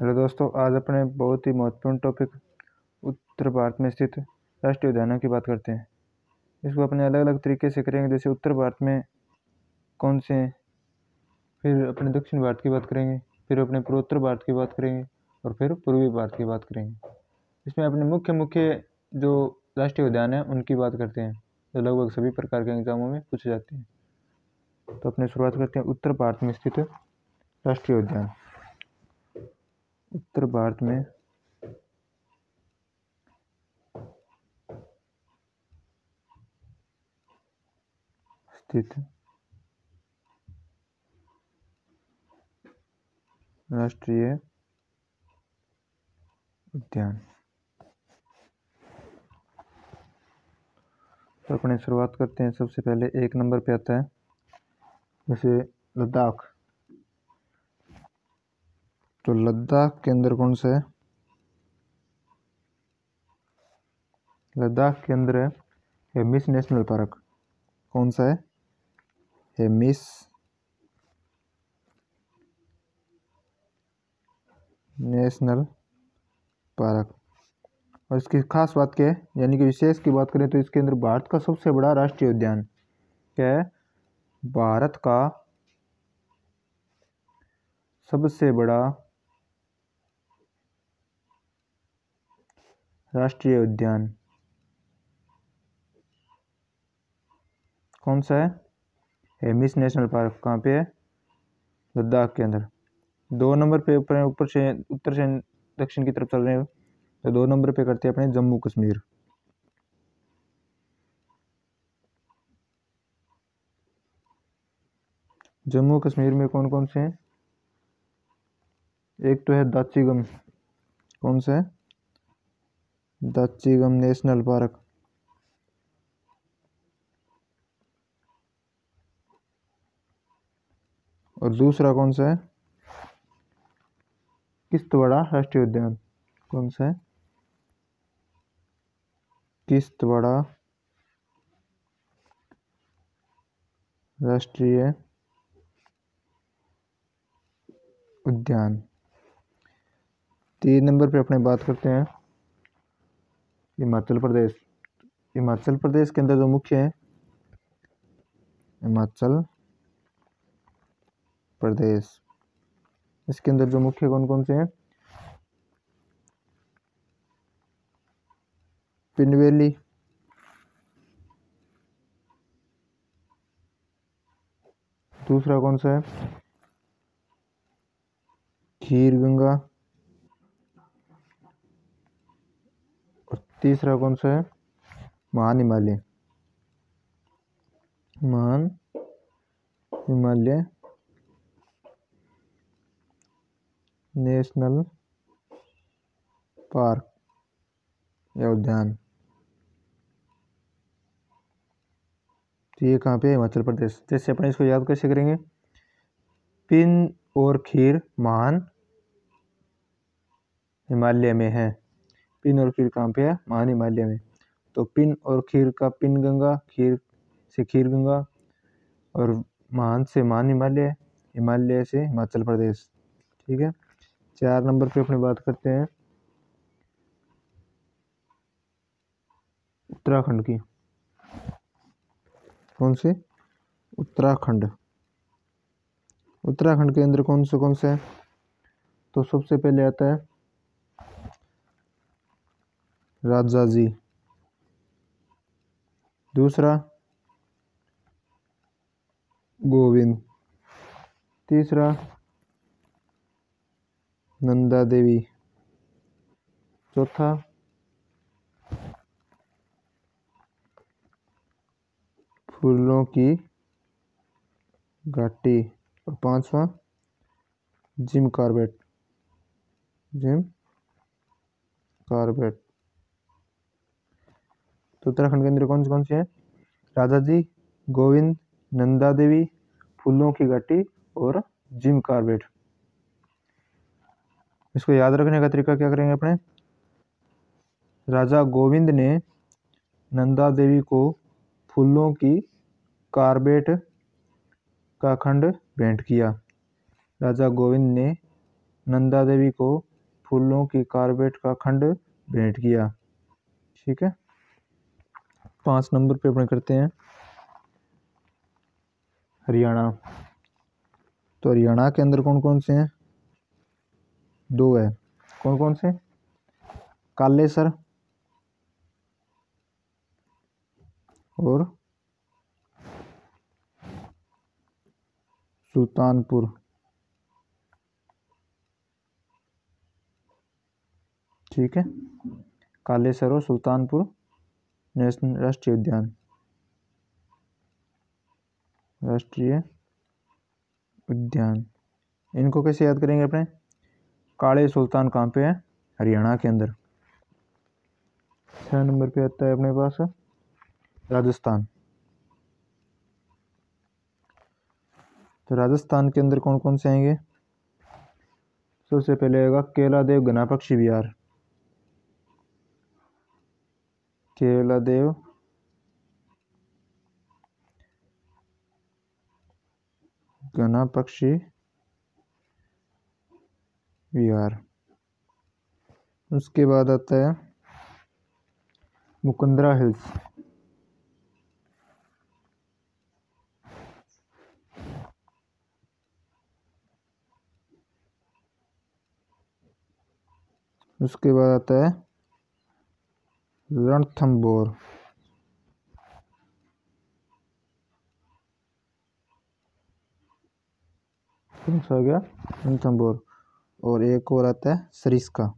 Hello दोस्तों, आज अपने बहुत ही महत्वपूर्ण टॉपिक उत्तर भारत में स्थित राष्ट्रीय उद्यानों की बात करते हैं। इसको अपने अलग अलग तरीके से करेंगे, जैसे उत्तर भारत में कौन से हैं, फिर अपने दक्षिण भारत की बात करेंगे, फिर अपने पूर्वोत्तर भारत की बात करेंगे और फिर पूर्वी भारत की बात करेंगे। इसमें अपने मुख्य मुख्य जो राष्ट्रीय उद्यान हैं उनकी बात करते हैं, जो लगभग सभी प्रकार के एग्जामों में पूछे जाते हैं। तो अपने शुरुआत करते हैं उत्तर भारत में स्थित राष्ट्रीय उद्यान। उत्तर भारत में स्थित राष्ट्रीय उद्यान। तो अपने शुरुआत करते हैं। सबसे पहले 1 नंबर पे आता है जैसे लद्दाख। तो लद्दाख के अंदर कौन सा है? लद्दाख के अंदर है हेमिस नेशनल पार्क। कौन सा है? Hemis national park. और इसकी खास बात क्या है, यानी कि विशेष की बात करें तो इसके अंदर भारत का सबसे बड़ा राष्ट्रीय उद्यान क्या है? भारत का सबसे बड़ा राष्ट्रीय उद्यान कौन सा है? Hemis national park. कहाँ पे है? लद्दाख के अंदर। 2 नंबर पे ऊपर से उत्तर से दक्षिण की तरफ चल रहे हैं, तो 2 नंबर पे करते हैं अपने जम्मू कश्मीर। जम्मू कश्मीर में कौन कौन से हैं? एक तो है दाचिगम। कौन सा है? दाचिगम नेशनल पार्क। और दूसरा कौन सा है? किश्तवाड़ राष्ट्रीय उद्यान। कौन सा है? किश्तवाड़ राष्ट्रीय उद्यान। 3 नंबर पे अपने बात करते हैं हिमाचल प्रदेश। हिमाचल प्रदेश के अंदर जो मुख्य है, हिमाचल प्रदेश, इसके अंदर जो मुख्य कौन कौन से हैं? पिंडवेली, दूसरा कौन सा है? खीर गंगा, और तीसरा कौन सा है? महान हिमालय। महान हिमालय नेशनल पार्क या उद्यान। तो ये कहाँ पे है? हिमाचल प्रदेश। जैसे अपने इसको याद कैसे करेंगे? पिन और खीर महान हिमालय में है। पिन और खीर कहाँ पे है? महान हिमालय में। तो पिन और खीर का पिन गंगा, खीर से खीर गंगा, और महान से महान हिमालय, हिमालय से हिमाचल प्रदेश। ठीक है। 4 नंबर पे अपने बात करते हैं उत्तराखंड की। कौन से? उत्तराखंड। उत्तराखंड के अंदर कौन से है? तो सबसे पहले आता है राजा जी, दूसरा गोविंद, तीसरा नंदा देवी, चौथा फूलों की घाटी, और 5वां जिम कॉर्बेट। Jim Corbett. तो उत्तराखंड के अंदर कौन से हैं? राजा जी, गोविंद, नंदा देवी, फूलों की घाटी और जिम कॉर्बेट। इसको याद रखने का तरीका क्या करेंगे अपने? राजा गोविंद ने नंदा देवी को फूलों की कार्बेट का खंड भेंट किया। राजा गोविंद ने नंदा देवी को फूलों की कारपेट का खंड भेंट किया। ठीक है, 5 नंबर पे अपन करते हैं हरियाणा। तो हरियाणा के अंदर कौन कौन से हैं? 2 है। कौन कौन से? कालेसर और सुल्तानपुर। ठीक है, कालेसर और सुल्तानपुर नेशनल राष्ट्रीय उद्यान। राष्ट्रीय उद्यान, इनको कैसे याद करेंगे अपने? काले सुल्तान कहाँ पे है? हरियाणा के अंदर। 6 नंबर पे आता है अपने पास राजस्थान। तो राजस्थान के अंदर कौन कौन से आएंगे? सबसे पहले आएगा केलादेव घना पक्षी विहार। केलादेव घना पक्षी विहार। उसके बाद आता है मुकुंदरा हिल्स। उसके बाद आता है रणथंभौर। कौन सा हो गया? रणथंभौर। और एक और आता है सरिस्का।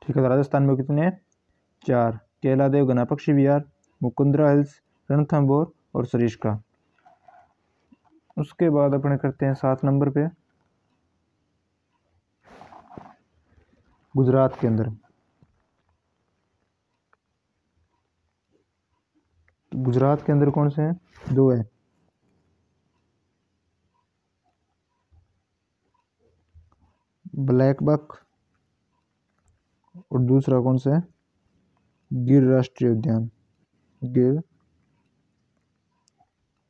ठीक है, राजस्थान में कितने हैं? 4। केलादेव घना पक्षी विहार, मुकुंदरा हिल्स, रणथंभौर और सरिस्का। उसके बाद अपने करते हैं 7 नंबर पे गुजरात के अंदर। गुजरात के अंदर कौन से हैं? 2 है। ब्लैक बक और दूसरा कौन सा है? गिर राष्ट्रीय उद्यान। गिर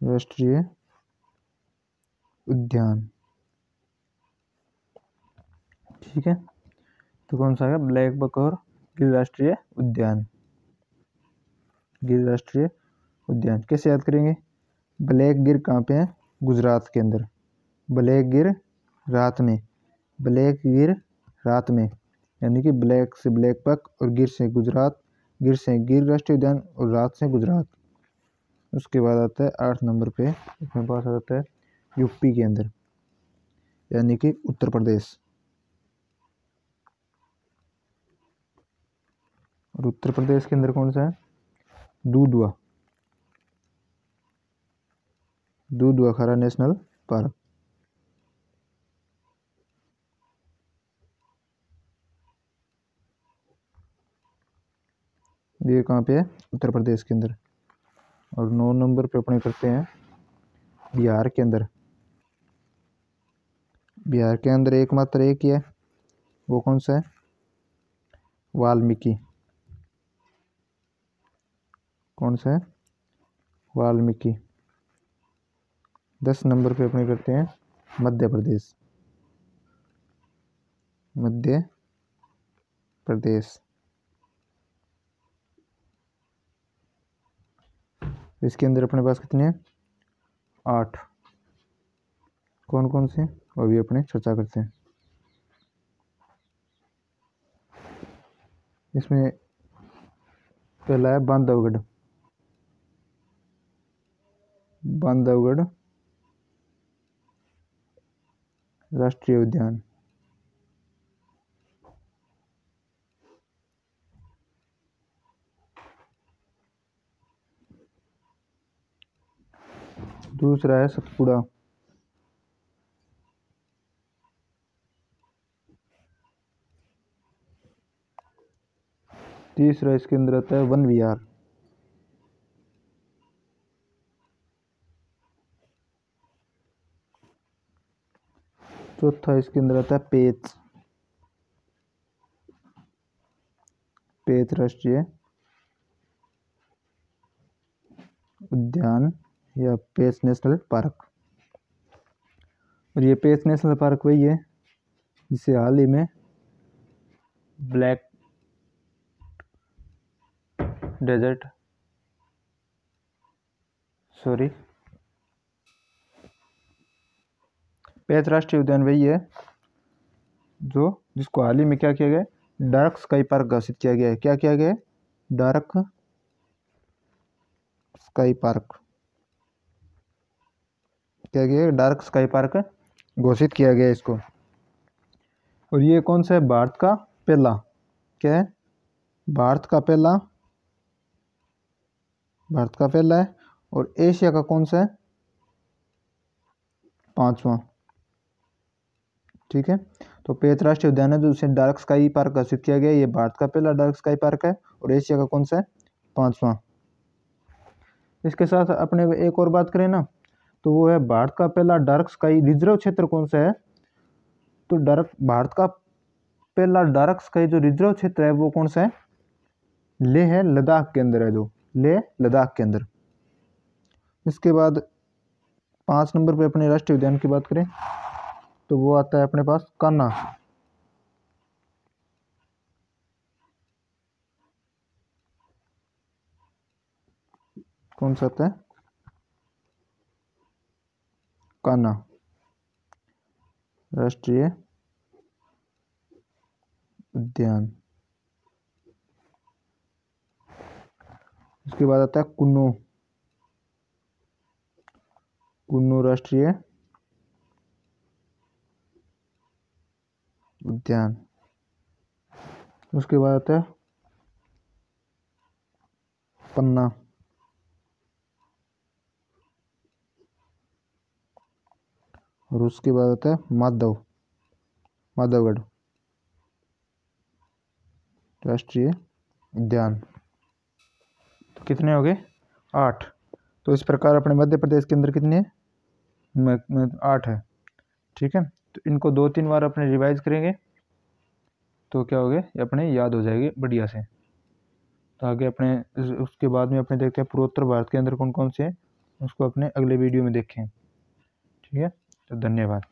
राष्ट्रीय उद्यान। ठीक है, तो कौन सा है? ब्लैक बक और गिर राष्ट्रीय उद्यान। गिर राष्ट्रीय उद्यान कैसे याद करेंगे? ब्लैक गिर कहाँ पे है? गुजरात के अंदर। ब्लैक गिर रात में, ब्लैक गिर रात में, यानी कि ब्लैक से ब्लैक बक और गिर से गुजरात, गिर से गिर राष्ट्रीय उद्यान और रात से गुजरात। उसके बाद आता है 8 नंबर पे अपने पास आ जाता है यूपी के अंदर, यानी कि उत्तर प्रदेश। और उत्तर प्रदेश के अंदर कौन सा है? दूधवा। दूधवा खारा नेशनल पार्क। ये कहाँ पे है? उत्तर प्रदेश के अंदर। और 9 नंबर पे अपने करते हैं बिहार के अंदर। बिहार के अंदर एकमात्र एक ही है, वो कौन सा है? वाल्मीकि। कौन सा है? वाल्मीकि। 10 नंबर पे अपने करते हैं मध्य प्रदेश। मध्य प्रदेश। इसके अंदर अपने पास कितने हैं? 8। कौन कौन से? वो भी अपने चर्चा करते हैं। इसमें पहला है बांधवगढ़। बांधवगढ़ राष्ट्रीय उद्यान। दूसरा है सतपुड़ा। तीसरा इसके अंदर आता है वन विहार। चौथा इसके अंदर आता है पेंच। पेंच राष्ट्रीय उद्यान या पेंच नेशनल पार्क। और ये पेंच नेशनल पार्क वही है जिसे हाल ही में ब्लैक डेजर्ट पेंच राष्ट्रीय उद्यान वही है जिसको हाल ही में क्या किया गया, डार्क स्काई पार्क घोषित किया गया है। क्या किया गया है? डार्क स्काई पार्क क्या किया गया? डार्क स्काई पार्क घोषित किया गया इसको। और ये कौन सा है? भारत का पहला, क्या है? भारत का पहला है। और एशिया का कौन सा है? 5वां। ठीक है, तो पेंच राष्ट्रीय उद्यान है जो उसे डार्क स्काई पार्क घोषित किया गया, ये भारत का पहला डार्क स्काई पार्क है और एशिया का कौन सा है? 5वां। इसके साथ अपने एक और बात करें ना, तो वो है भारत का पहला डार्क स्काई रिजर्व क्षेत्र कौन सा है? तो भारत का पहला डार्क स्काई जो रिजर्व क्षेत्र है वो कौन सा है? लेह है, लद्दाख के अंदर है, जो लेह लद्दाख के अंदर। इसके बाद 5 नंबर पे अपने राष्ट्रीय उद्यान की बात करें तो वो आता है अपने पास कान्हा। कौन सा आता है? कान्हा राष्ट्रीय उद्यान। उसके बाद आता है कुन्नू राष्ट्रीय उद्यान। उसके बाद आता है पन्ना। और उसके बाद आता है माधवगढ़ राष्ट्रीय उद्यान। तो कितने हो गए? 8। तो इस प्रकार अपने मध्य प्रदेश के अंदर कितने हैं? 8 है। ठीक है, तो इनको 2-3 बार अपने रिवाइज करेंगे तो क्या हो गया, ये अपने याद हो जाएगी बढ़िया से। तो आगे अपने उसके बाद में अपने देखते हैं पूर्वोत्तर भारत के अंदर कौन कौन से हैं, उसको अपने अगले वीडियो में देखें। ठीक है, तो धन्यवाद।